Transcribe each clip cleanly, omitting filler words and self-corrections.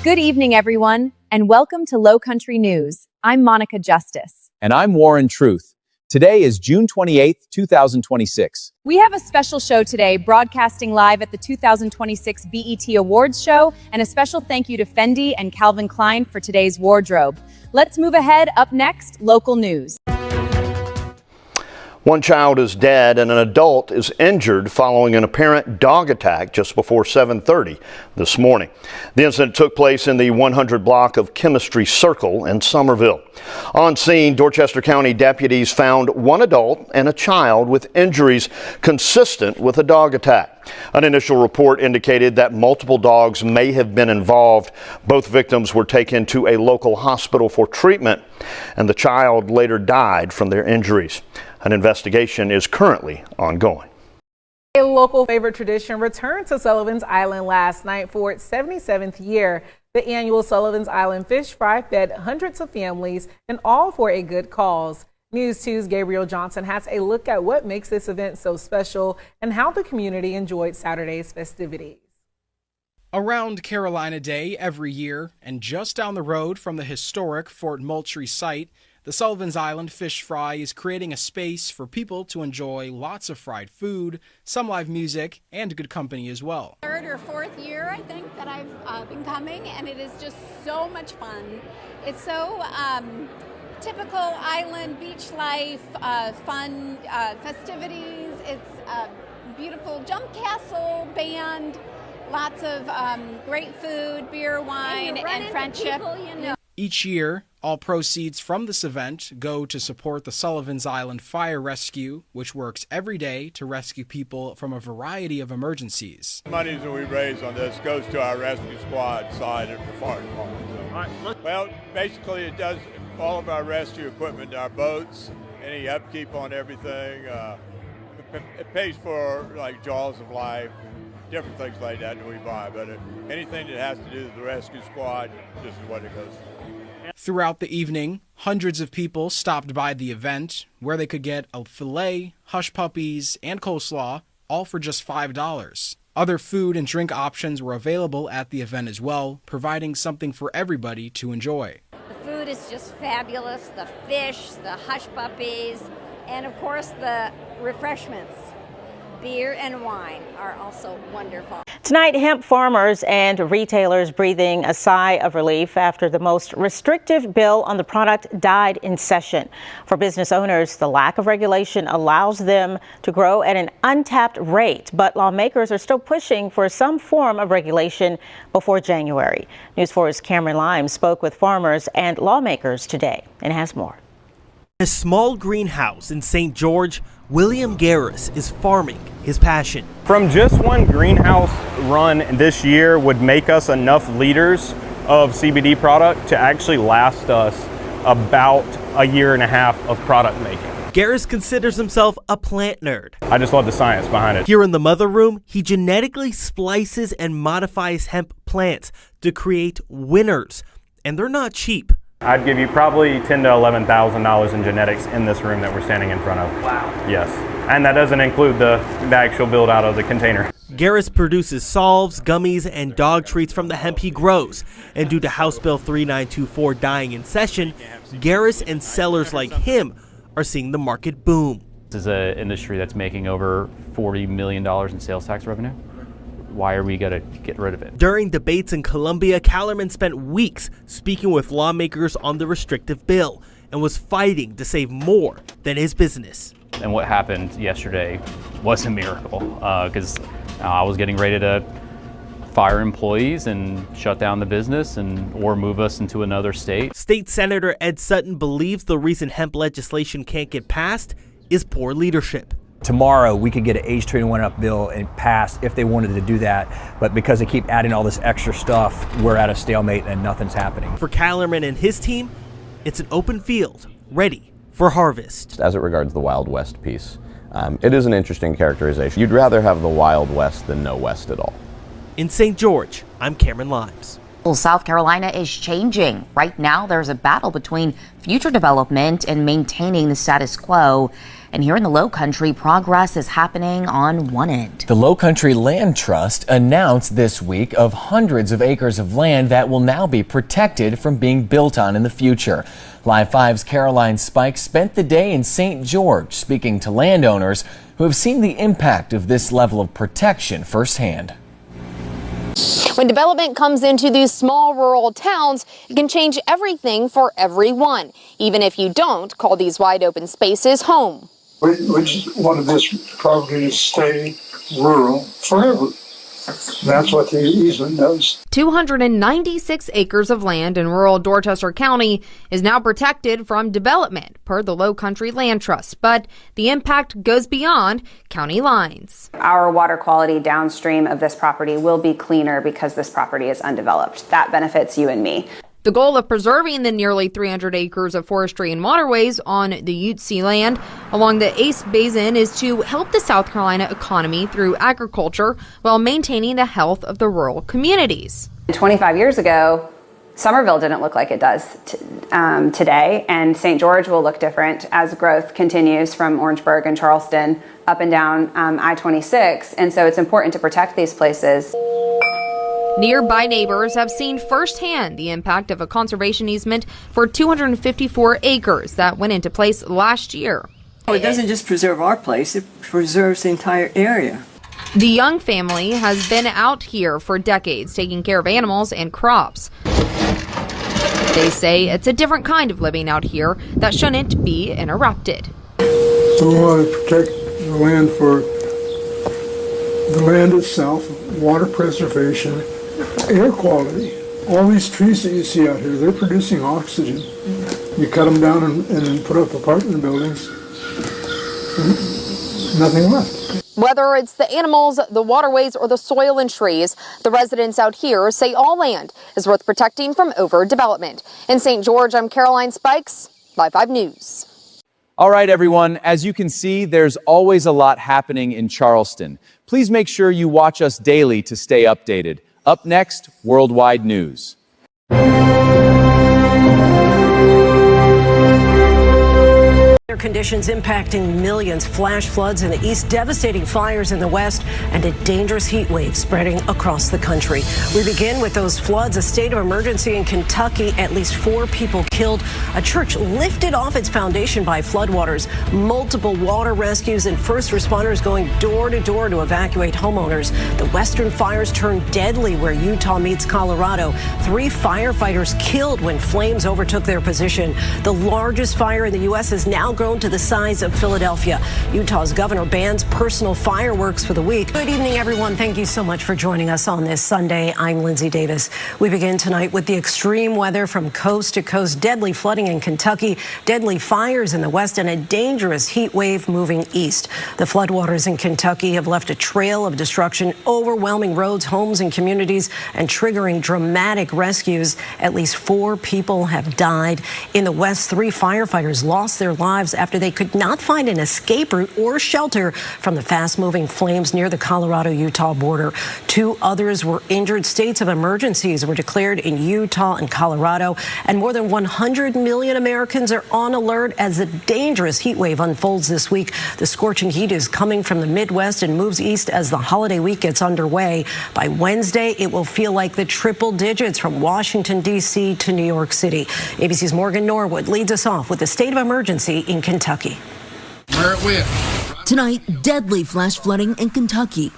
Good evening, everyone, and welcome to Low Country News. I'm Monica Justice. And I'm Warren Truth. Today is June 28th, 2026. We have a special show today, broadcasting live at the 2026 BET Awards show, and a special thank you to Fendi and Calvin Klein for today's wardrobe. Let's move ahead. Up next, local news. One child is dead and an adult is injured following an apparent dog attack just before 7:30 this morning. The incident took place in the 100 block of Chemistry Circle in Somerville. On scene, Dorchester County deputies found one adult and a child with injuries consistent with a dog attack. An initial report indicated that multiple dogs may have been involved. Both victims were taken to a local hospital for treatment, and the child later died from their injuries. An investigation is currently ongoing. A local favorite tradition returned to Sullivan's Island last night for its 77th year. The annual Sullivan's Island Fish Fry fed hundreds of families, and all for a good cause. News 2's Gabriel Johnson has a look at what makes this event so special and how the community enjoyed Saturday's festivities. Around Carolina Day every year, and just down the road from the historic Fort Moultrie site, the Sullivan's Island Fish Fry is creating a space for people to enjoy lots of fried food, some live music, and good company as well. Third or fourth year, I think, that I've been coming, and it is just so much fun. It's so typical island beach life, fun festivities. It's a beautiful jump castle, band, lots of great food, beer, wine, and friendship. People, Each year, all proceeds from this event go to support the Sullivan's Island Fire Rescue, which works every day to rescue people from a variety of emergencies. The money that we raise on this goes to our rescue squad side of the fire department. Well, basically it does all of our rescue equipment, our boats, any upkeep on everything. It pays for like Jaws of Life, different things like that we buy, but anything that has to do with the rescue squad, this is what it goes for. Throughout the evening, hundreds of people stopped by the event, where they could get a filet, hush puppies, and coleslaw, all for just $5. Other food and drink options were available at the event as well, providing something for everybody to enjoy. The food is just fabulous, the fish, the hush puppies, and of course the refreshments. Beer and wine are also wonderful. Tonight, hemp farmers and retailers breathing a sigh of relief after the most restrictive bill on the product died in session. For business owners, the lack of regulation allows them to grow at an untapped rate, but lawmakers are still pushing for some form of regulation before January. News 4's Cameron Lime spoke with farmers and lawmakers today and has more. In a small greenhouse in St. George, William Garris is farming his passion. From just one greenhouse run this year would make us enough liters of CBD product to actually last us about a year and a half of product making. Garris considers himself a plant nerd. I just love the science behind it. Here in the mother room, he genetically splices and modifies hemp plants to create winners, and they're not cheap. I'd give you probably $10,000 to $11,000 in genetics in this room that we're standing in front of. Wow. Yes. And that doesn't include the actual build out of the container. Garris produces solves, gummies, and dog treats from the hemp he grows. And due to House Bill 3924 dying in session, Garris and sellers like him are seeing the market boom. This is an industry that's making over $40 million in sales tax revenue. Why are we going to get rid of it? During debates in Columbia, Callerman spent weeks speaking with lawmakers on the restrictive bill and was fighting to save more than his business. And what happened yesterday was a miracle because I was getting ready to fire employees and shut down the business or move us into another state. State Senator Ed Sutton believes the reason hemp legislation can't get passed is poor leadership. Tomorrow we could get an age 21 up bill and pass if they wanted to do that, but because they keep adding all this extra stuff, we're at a stalemate and nothing's happening. For Callerman and his team, it's an open field, ready for harvest. As it regards the Wild West piece, it is an interesting characterization. You'd rather have the Wild West than no West at all. In St. George, I'm Cameron Limes. Well, South Carolina is changing. Right now, there's a battle between future development and maintaining the status quo. And here in the Low Country, progress is happening on one end. The Low Country Land Trust announced this week of hundreds of acres of land that will now be protected from being built on in the future. Live 5's Caroline Spikes spent the day in St. George speaking to landowners who have seen the impact of this level of protection firsthand. When development comes into these small rural towns, it can change everything for everyone, even if you don't call these wide open spaces home. We just wanted this property to stay rural forever. That's what the easement does. 296 acres of land in rural Dorchester County is now protected from development per the Low Country Land Trust, but the impact goes beyond county lines. Our water quality downstream of this property will be cleaner because this property is undeveloped. That benefits you and me. The goal of preserving the nearly 300 acres of forestry and waterways on the Ute Sea land along the Ace Basin is to help the South Carolina economy through agriculture while maintaining the health of the rural communities. 25 years ago, Somerville didn't look like it does today, and St. George will look different as growth continues from Orangeburg and Charleston up and down I-26, and so it's important to protect these places. Nearby neighbors have seen firsthand the impact of a conservation easement for 254 acres that went into place last year. It doesn't just preserve our place, it preserves the entire area. The Young family has been out here for decades taking care of animals and crops. They say it's a different kind of living out here that shouldn't be interrupted. So we want to protect the land for the land itself, water preservation, air quality. All these trees that you see out here, they're producing oxygen. You cut them down and put up apartment buildings, nothing left. Whether it's the animals, the waterways, or the soil and trees, the residents out here say all land is worth protecting from overdevelopment. In St. George, I'm Caroline Spikes, Live 5 News. All right, everyone. As you can see, there's always a lot happening in Charleston. Please make sure you watch us daily to stay updated. Up next, Worldwide News. Conditions impacting millions, flash floods in the east, devastating fires in the west, and a dangerous heat wave spreading across the country. We begin with those floods, a state of emergency in Kentucky, at least 4 people killed, a church lifted off its foundation by floodwaters, multiple water rescues, and first responders going door to door to evacuate homeowners. The western fires turned deadly where Utah meets Colorado. 3 firefighters killed when flames overtook their position. The largest fire in the U.S. has now grown to the size of Philadelphia. Utah's governor bans personal fireworks for the week. Good evening, everyone. Thank you so much for joining us on this Sunday. I'm Lindsay Davis. We begin tonight with the extreme weather from coast to coast, deadly flooding in Kentucky, deadly fires in the west, and a dangerous heat wave moving east. The floodwaters in Kentucky have left a trail of destruction, overwhelming roads, homes, and communities, and triggering dramatic rescues. At least 4 people have died. In the west, 3 firefighters lost their lives after they could not find an escape route or shelter from the fast-moving flames near the Colorado-Utah border. 2 others were injured. States of emergencies were declared in Utah and Colorado, and more than 100 million Americans are on alert as a dangerous heat wave unfolds this week. The scorching heat is coming from the Midwest and moves east as the holiday week gets underway. By Wednesday, it will feel like the triple digits from Washington, D.C. to New York City. ABC's Morgan Norwood leads us off with the state of emergency in Kentucky. Tonight, deadly flash flooding in Kentucky.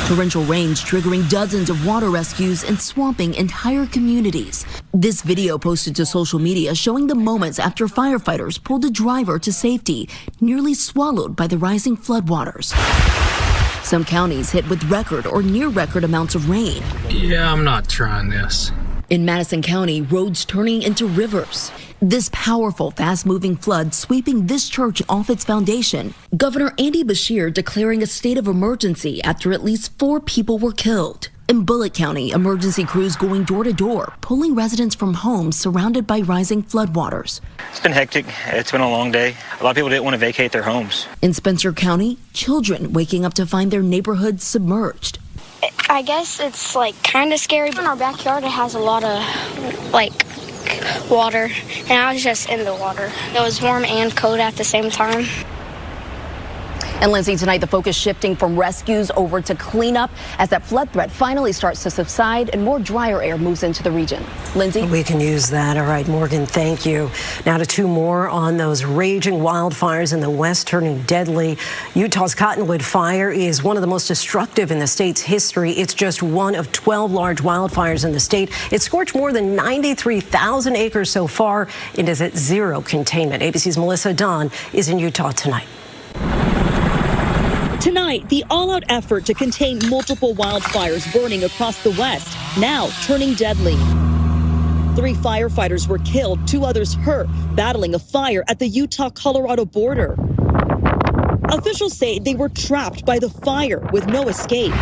Torrential rains triggering dozens of water rescues and swamping entire communities. This video posted to social media showing the moments after firefighters pulled a driver to safety, nearly swallowed by the rising floodwaters. Some counties hit with record or near record amounts of rain. Yeah, I'm not trying this. In Madison County, roads turning into rivers. This powerful, fast-moving flood sweeping this church off its foundation. Governor Andy Beshear declaring a state of emergency after at least 4 people were killed. In Bullitt County, emergency crews going door to door, pulling residents from homes surrounded by rising floodwaters. It's been hectic. It's been a long day. A lot of people didn't want to vacate their homes. In Spencer County, children waking up to find their neighborhoods submerged. I guess it's kind of scary. In our backyard, it has a lot of water, and I was just in the water. It was warm and cold at the same time. And Lindsay, tonight the focus shifting from rescues over to cleanup as that flood threat finally starts to subside and more drier air moves into the region. Lindsay? We can use that. All right, Morgan, thank you. Now to two more on those raging wildfires in the west turning deadly. Utah's Cottonwood fire is one of the most destructive in the state's history. It's just one of 12 large wildfires in the state. It scorched more than 93,000 acres so far. It is at zero containment. ABC's Melissa Dunn is in Utah tonight. Tonight, the all-out effort to contain multiple wildfires burning across the West, now turning deadly. 3 firefighters were killed, 2 others hurt, battling a fire at the Utah-Colorado border. Officials say they were trapped by the fire with no escape.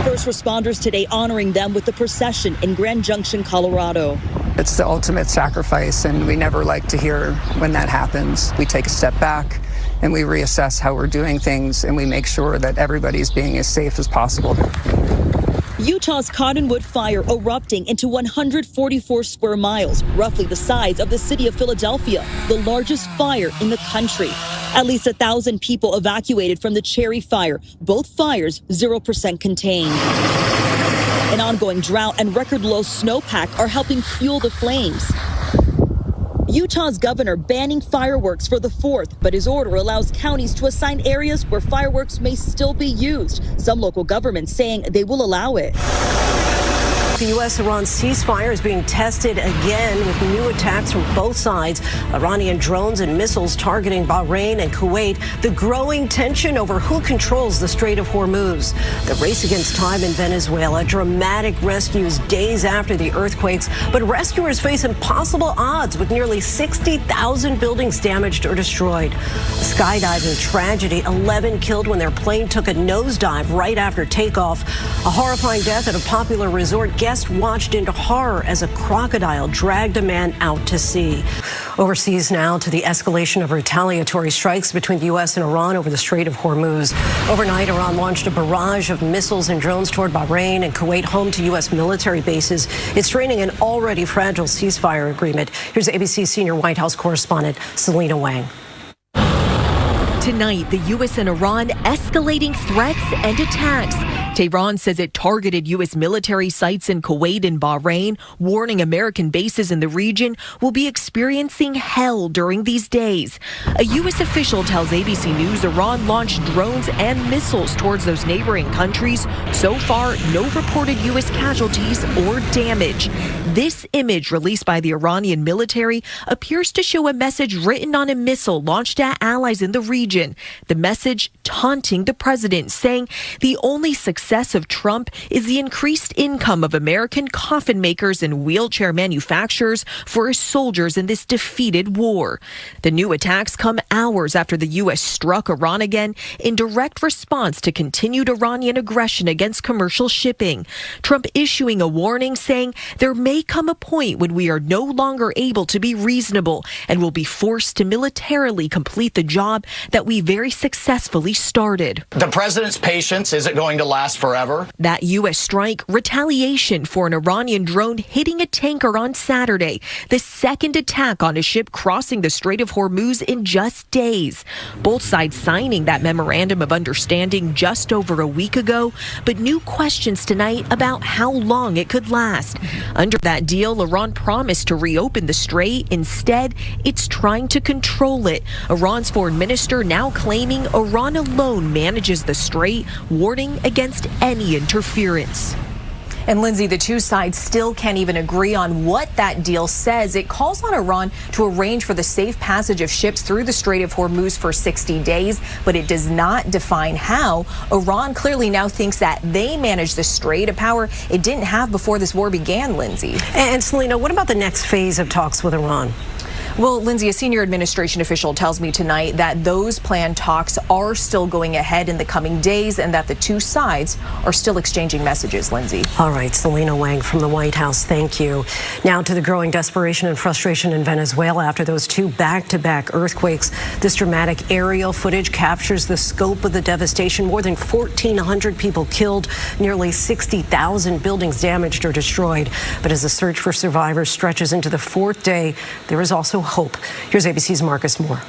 First responders today honoring them with the procession in Grand Junction, Colorado. It's the ultimate sacrifice, and we never like to hear when that happens. We take a step back and we reassess how we're doing things, and we make sure that everybody's being as safe as possible. Utah's Cottonwood fire erupting into 144 square miles, roughly the size of the city of Philadelphia, the largest fire in the country. At least 1,000 people evacuated from the Cherry Fire, both fires 0% contained. An ongoing drought and record low snowpack are helping fuel the flames. Utah's governor banning fireworks for the 4th, but his order allows counties to assign areas where fireworks may still be used. Some local governments saying they will allow it. The U.S.-Iran ceasefire is being tested again with new attacks from both sides. Iranian drones and missiles targeting Bahrain and Kuwait. The growing tension over who controls the Strait of Hormuz. The race against time in Venezuela. Dramatic rescues days after the earthquakes. But rescuers face impossible odds with nearly 60,000 buildings damaged or destroyed. A skydiving tragedy. 11 killed when their plane took a nosedive right after takeoff. A horrifying death at a popular resort. Guests watched into horror as a crocodile dragged a man out to sea. Overseas now to the escalation of retaliatory strikes between the U.S. and Iran over the Strait of Hormuz. Overnight, Iran launched a barrage of missiles and drones toward Bahrain and Kuwait, home to U.S. military bases. It's straining an already fragile ceasefire agreement. Here's ABC senior White House correspondent Selena Wang. Tonight, the U.S. and Iran escalating threats and attacks. Tehran says it targeted U.S. military sites in Kuwait and Bahrain, warning American bases in the region will be experiencing hell during these days. A U.S. official tells ABC News Iran launched drones and missiles towards those neighboring countries. So far, no reported U.S. casualties or damage. This image released by the Iranian military appears to show a message written on a missile launched at allies in the region. The message taunting the president, saying the only success of Trump is the increased income of American coffin makers and wheelchair manufacturers for his soldiers in this defeated war. The new attacks come hours after the U.S. struck Iran again in direct response to continued Iranian aggression against commercial shipping. Trump issuing a warning saying there may come a point when we are no longer able to be reasonable and will be forced to militarily complete the job that we very successfully started. The president's patience isn't going to last forever. That U.S. strike, retaliation for an Iranian drone hitting a tanker on Saturday, the second attack on a ship crossing the Strait of Hormuz in just days. Both sides signing that memorandum of understanding just over a week ago, but new questions tonight about how long it could last. Under that deal, Iran promised to reopen the strait. Instead, it's trying to control it. Iran's foreign minister now claiming Iran alone manages the strait, warning against any interference. And Lindsay, the two sides still can't even agree on what that deal says. It calls on Iran to arrange for the safe passage of ships through the Strait of Hormuz for 60 days, but it does not define how. Iran clearly now thinks that they manage the strait, a power it didn't have before this war began, Lindsay. And Selena, what about the next phase of talks with Iran? Well, Lindsay, a senior administration official tells me tonight that those planned talks are still going ahead in the coming days and that the two sides are still exchanging messages, Lindsay. All right, Selena Wang from the White House, thank you. Now to the growing desperation and frustration in Venezuela after those two back-to-back earthquakes. This dramatic aerial footage captures the scope of the devastation. More than 1,400 people killed, nearly 60,000 buildings damaged or destroyed. But as the search for survivors stretches into the 4th day, there is also hope. Here's ABC's Marcus Moore.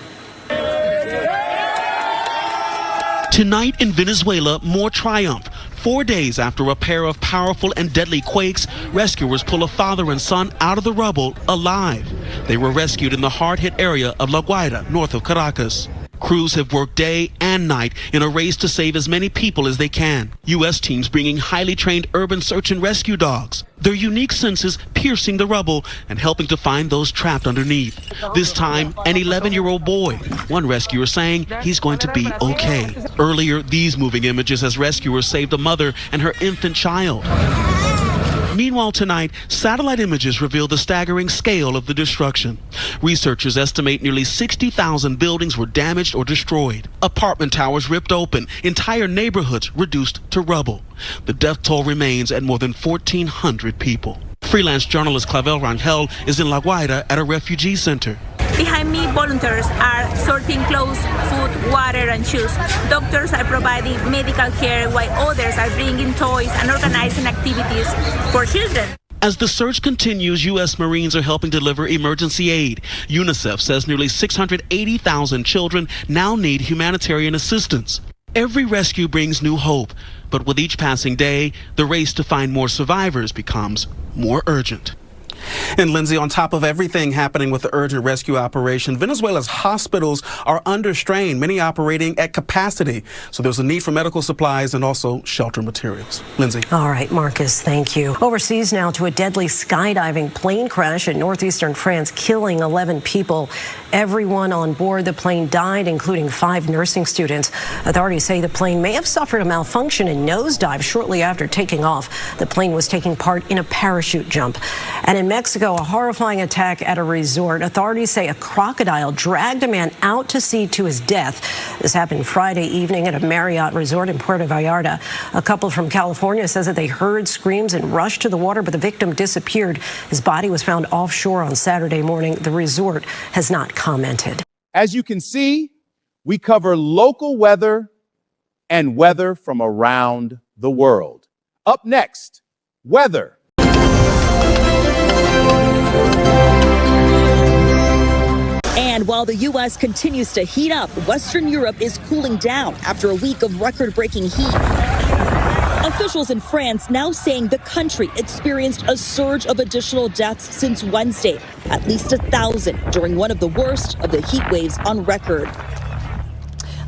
Tonight in Venezuela, more triumph. 4 days after a pair of powerful and deadly quakes, rescuers pull a father and son out of the rubble alive. They were rescued in the hard-hit area of La Guaira, north of Caracas. Crews have worked day and night in a race to save as many people as they can. U.S. teams bringing highly trained urban search and rescue dogs. Their unique senses piercing the rubble and helping to find those trapped underneath. This time, an 11-year-old boy. One rescuer saying he's going to be okay. Earlier, these moving images as rescuers saved a mother and her infant child. Meanwhile, tonight, satellite images reveal the staggering scale of the destruction. Researchers estimate nearly 60,000 buildings were damaged or destroyed. Apartment towers ripped open, entire neighborhoods reduced to rubble. The death toll remains at more than 1,400 people. Freelance journalist Clavel Rangel is in La Guaira at a refugee center. Behind me, volunteers are sorting clothes, food, water, and shoes. Doctors are providing medical care, while others are bringing toys and organizing activities for children. As the search continues, U.S. Marines are helping deliver emergency aid. UNICEF says nearly 680,000 children now need humanitarian assistance. Every rescue brings new hope, but with each passing day, the race to find more survivors becomes more urgent. And Lindsay, on top of everything happening with the urgent rescue operation, Venezuela's hospitals are under strain, many operating at capacity. So there's a need for medical supplies and also shelter materials. Lindsay. All right, Marcus, thank you. Overseas now to a deadly skydiving plane crash in northeastern France, killing 11 people. Everyone on board the plane died, including 5 nursing students. Authorities say the plane may have suffered a malfunction and nosedive shortly after taking off. The plane was taking part in a parachute jump. And in Mexico, a horrifying attack at a resort. Authorities say a crocodile dragged a man out to sea to his death. This happened Friday evening at a Marriott resort in Puerto Vallarta. A couple from California says that they heard screams and rushed to the water, but the victim disappeared. His body was found offshore on Saturday morning. The resort has not commented. As you can see, we cover local weather and weather from around the world. Up next, weather. And while the U.S. continues to heat up, Western Europe is cooling down after a week of record-breaking heat. Officials in France now saying the country experienced a surge of additional deaths since Wednesday, at least 1,000 during one of the worst of the heat waves on record.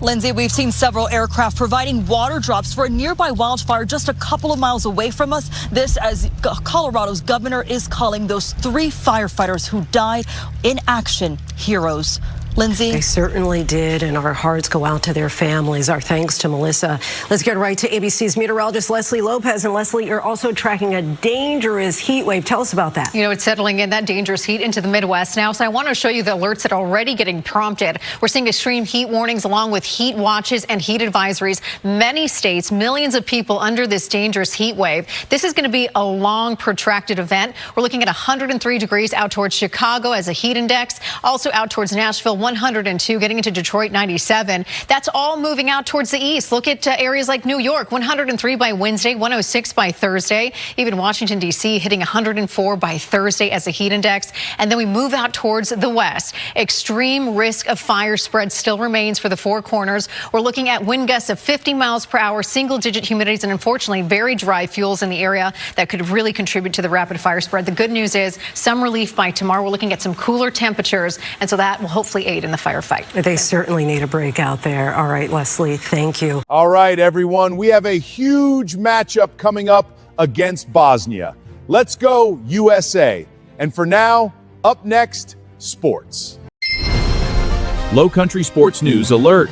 Lindsay, we've seen several aircraft providing water drops for a nearby wildfire just a couple of miles away from us. This as Colorado's governor is calling those 3 firefighters who died in action heroes. Lindsay? They certainly did, and our hearts go out to their families. Our thanks to Melissa. Let's get right to ABC's meteorologist Leslie Lopez. And Leslie, you're also tracking a dangerous heat wave. Tell us about that. You know, it's settling in, that dangerous heat into the Midwest now. So I want to show you the alerts that are already getting prompted. We're seeing extreme heat warnings along with heat watches and heat advisories. Many states, millions of people under this dangerous heat wave. This is going to be a long, protracted event. We're looking at 103 degrees out towards Chicago as a heat index. Also out towards Nashville, 102, getting into Detroit, 97. That's all moving out towards the east. Look at areas like New York, 103 by Wednesday, 106 by Thursday. Even Washington, D.C. hitting 104 by Thursday as a heat index. And then we move out towards the west. Extreme risk of fire spread still remains for the Four Corners. We're looking at wind gusts of 50 miles per hour, single-digit humidities, and unfortunately very dry fuels in the area that could really contribute to the rapid fire spread. The good news is some relief by tomorrow. We're looking at some cooler temperatures, and so that will hopefully aid in the firefight. They certainly need a break out there. All right, Leslie, thank you. All right, everyone, we have a huge matchup coming up against Bosnia. Let's go USA. And for now, up next, sports. Low Country Sports News alert.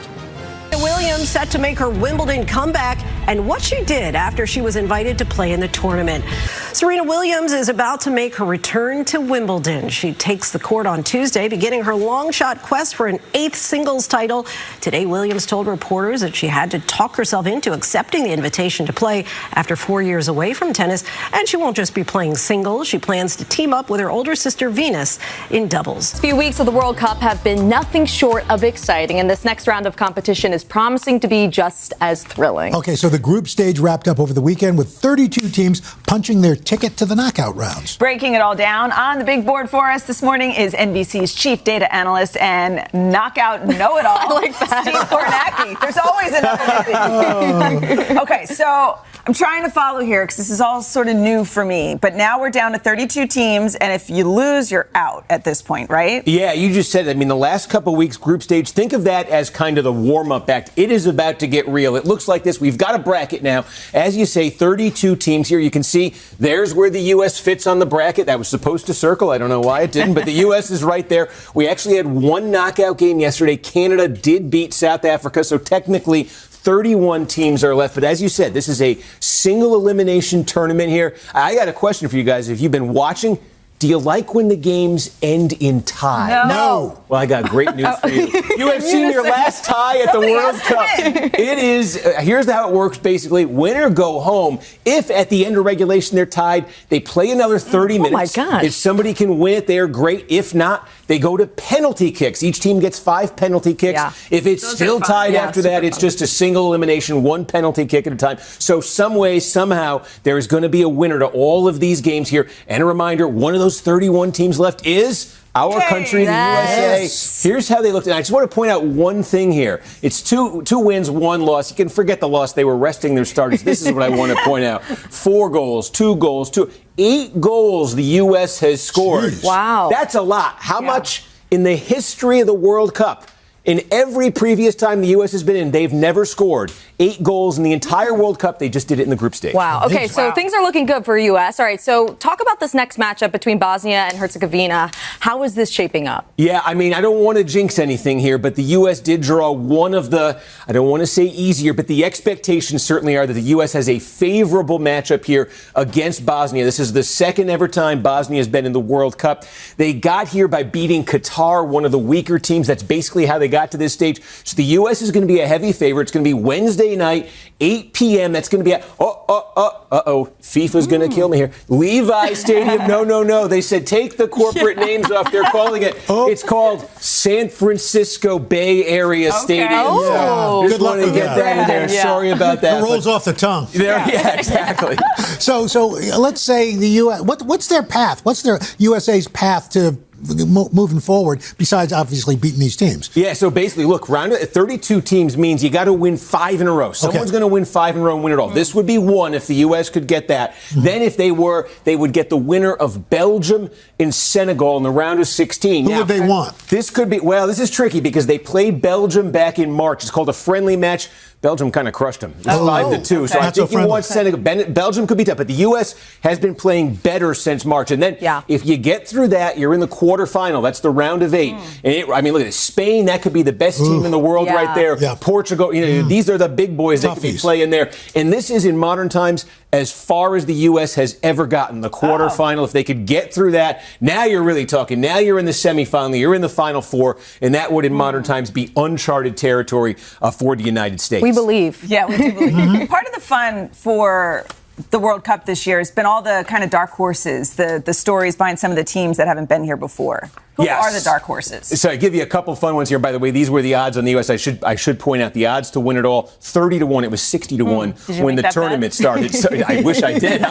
Williams set to make her Wimbledon comeback and what she did after she was invited to play in the tournament. Serena Williams is about to make her return to Wimbledon. She takes the court on Tuesday, beginning her long shot quest for an 8th singles title. Today, Williams told reporters that she had to talk herself into accepting the invitation to play after 4 years away from tennis. And she won't just be playing singles. She plans to team up with her older sister Venus in doubles. A few weeks of the World Cup have been nothing short of exciting, and this next round of competition is promising to be just as thrilling. Okay, so the group stage wrapped up over the weekend with 32 teams punching their ticket to the knockout rounds. Breaking it all down on the big board for us this morning is NBC's chief data analyst and knockout know-it-all, like Steve Kornacki. There's always another thing. Okay, so I'm trying to follow here because this is all sort of new for me. But now we're down to 32 teams, and if you lose, you're out at this point, right? Yeah, you just said it. I mean, the last couple of weeks, group stage, think of that as kind of the warm-up act. It is about to get real. It looks like this. We've got a bracket now. As you say, 32 teams here. You can see there's where the U.S. fits on the bracket. That was supposed to circle. I don't know why it didn't, but the U.S. is right there. We actually had one knockout game yesterday. Canada did beat South Africa, so technically 31 teams are left. But as you said, this is a single elimination tournament here. I got a question for you guys. If you've been watching, do you like when the games end in tie? No. Well, I got great news for you. You have seen your last tie at the World Cup. It is, here's how it works basically. Winner go home. If at the end of regulation they're tied, they play another 30 minutes. my gosh. If somebody can win it, they're great. If not, they go to penalty kicks. Each team gets 5 penalty kicks. Yeah. If it's Those still are fun. tied Yeah, after that, super it's fun. just a single elimination, one penalty kick at a time. So some way, somehow, there is going to be a winner to all of these games here. And a reminder, one of those 31 teams left is our country, the USA. Here's how they looked. And I just want to point out one thing here. It's two wins, 1 loss. You can forget the loss. They were resting their starters. This is what I want to point out. 4 goals, 2 goals, 8 goals the U.S. has scored. Jeez. Wow. That's a lot. How much in the history of the World Cup? In every previous time the U.S. has been in, they've never scored 8 goals in the entire World Cup. They just did it in the group stage. Wow. Okay, so things are looking good for U.S. All right, so talk about this next matchup between Bosnia and Herzegovina. How is this shaping up? Yeah, I mean, I don't want to jinx anything here, but the U.S. did draw one of the, I don't want to say easier, but the expectations certainly are that the U.S. has a favorable matchup here against Bosnia. This is the second ever time Bosnia has been in the World Cup. They got here by beating Qatar, one of the weaker teams. That's basically how they got to this stage. So the U.S. is going to be a heavy favorite. It's going to be Wednesday night, 8 p.m. That's going to be at, FIFA's going to kill me here. Levi Stadium. No. They said take the corporate names off. They're calling it. It's called San Francisco Bay Area Stadium. Oh. Just want to get that in there. Sorry about that. It rolls off the tongue. Yeah, exactly. So let's say the U.S. What's their path? What's their USA's path to moving forward, besides obviously beating these teams? Yeah, so basically, look, round 32 teams means you got to win 5 in a row. Someone's going to win 5 in a row and win it all. This would be 1 if the U.S. could get that. Then if they would get the winner of Belgium and Senegal in the round of 16. Who would they want? This could be, well, this is tricky because they played Belgium back in March. It's called a friendly match. Belgium kind of crushed them. It's 5-2. So I think you want Senegal. Belgium could be tough, but the U.S. has been playing better since March. And then if you get through that, you're in the quarterfinal. That's the round of 8. And I mean, look at this. Spain, that could be the best team in the world right there. Yeah. Portugal, these are the big boys that could be playing there. And this is in modern times as far as the U.S. has ever gotten, the quarterfinal. If they could get through that, now you're really talking. Now you're in the semifinal. You're in the Final Four. And that would, in modern times, be uncharted territory for the United States. We believe. Yeah, we do believe. Part of the fun for the World Cup this year has been all the kind of dark horses, the stories behind some of the teams that haven't been here before. Who are the dark horses? So I give you a couple fun ones here. By the way, these were the odds on the U.S. I should point out the odds to win it all, 30-1. It was 60-1 when the tournament started. So I wish I did.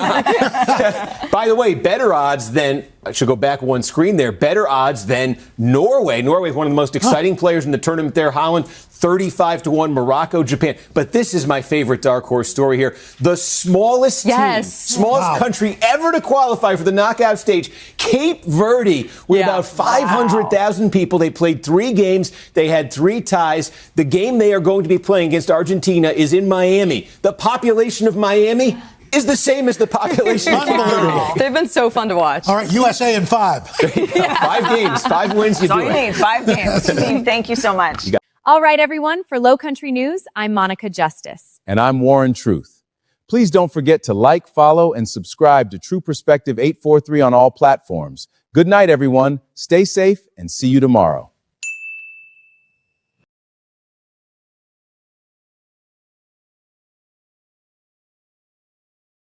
By the way, better odds than, I should go back one screen there, better odds than Norway. Norway is one of the most exciting players in the tournament there. Holland, 35-1. Morocco, Japan. But this is my favorite dark horse story here. The smallest team, smallest country ever to qualify for the knockout stage, Cape Verde, with about 500,000 people. They played 3 games. They had 3 ties. The game they are going to be playing against Argentina is in Miami. The population of Miami is the same as the population of Cape. They've been so fun to watch. All right, USA in 5. 5 games, 5 wins. That's all you need, 5 games. Steve, thank you so much. All right, everyone. For Low Country News, I'm Monica Justice. And I'm Warren Truth. Please don't forget to like, follow, and subscribe to True Perspective 843 on all platforms. Good night, everyone. Stay safe and see you tomorrow.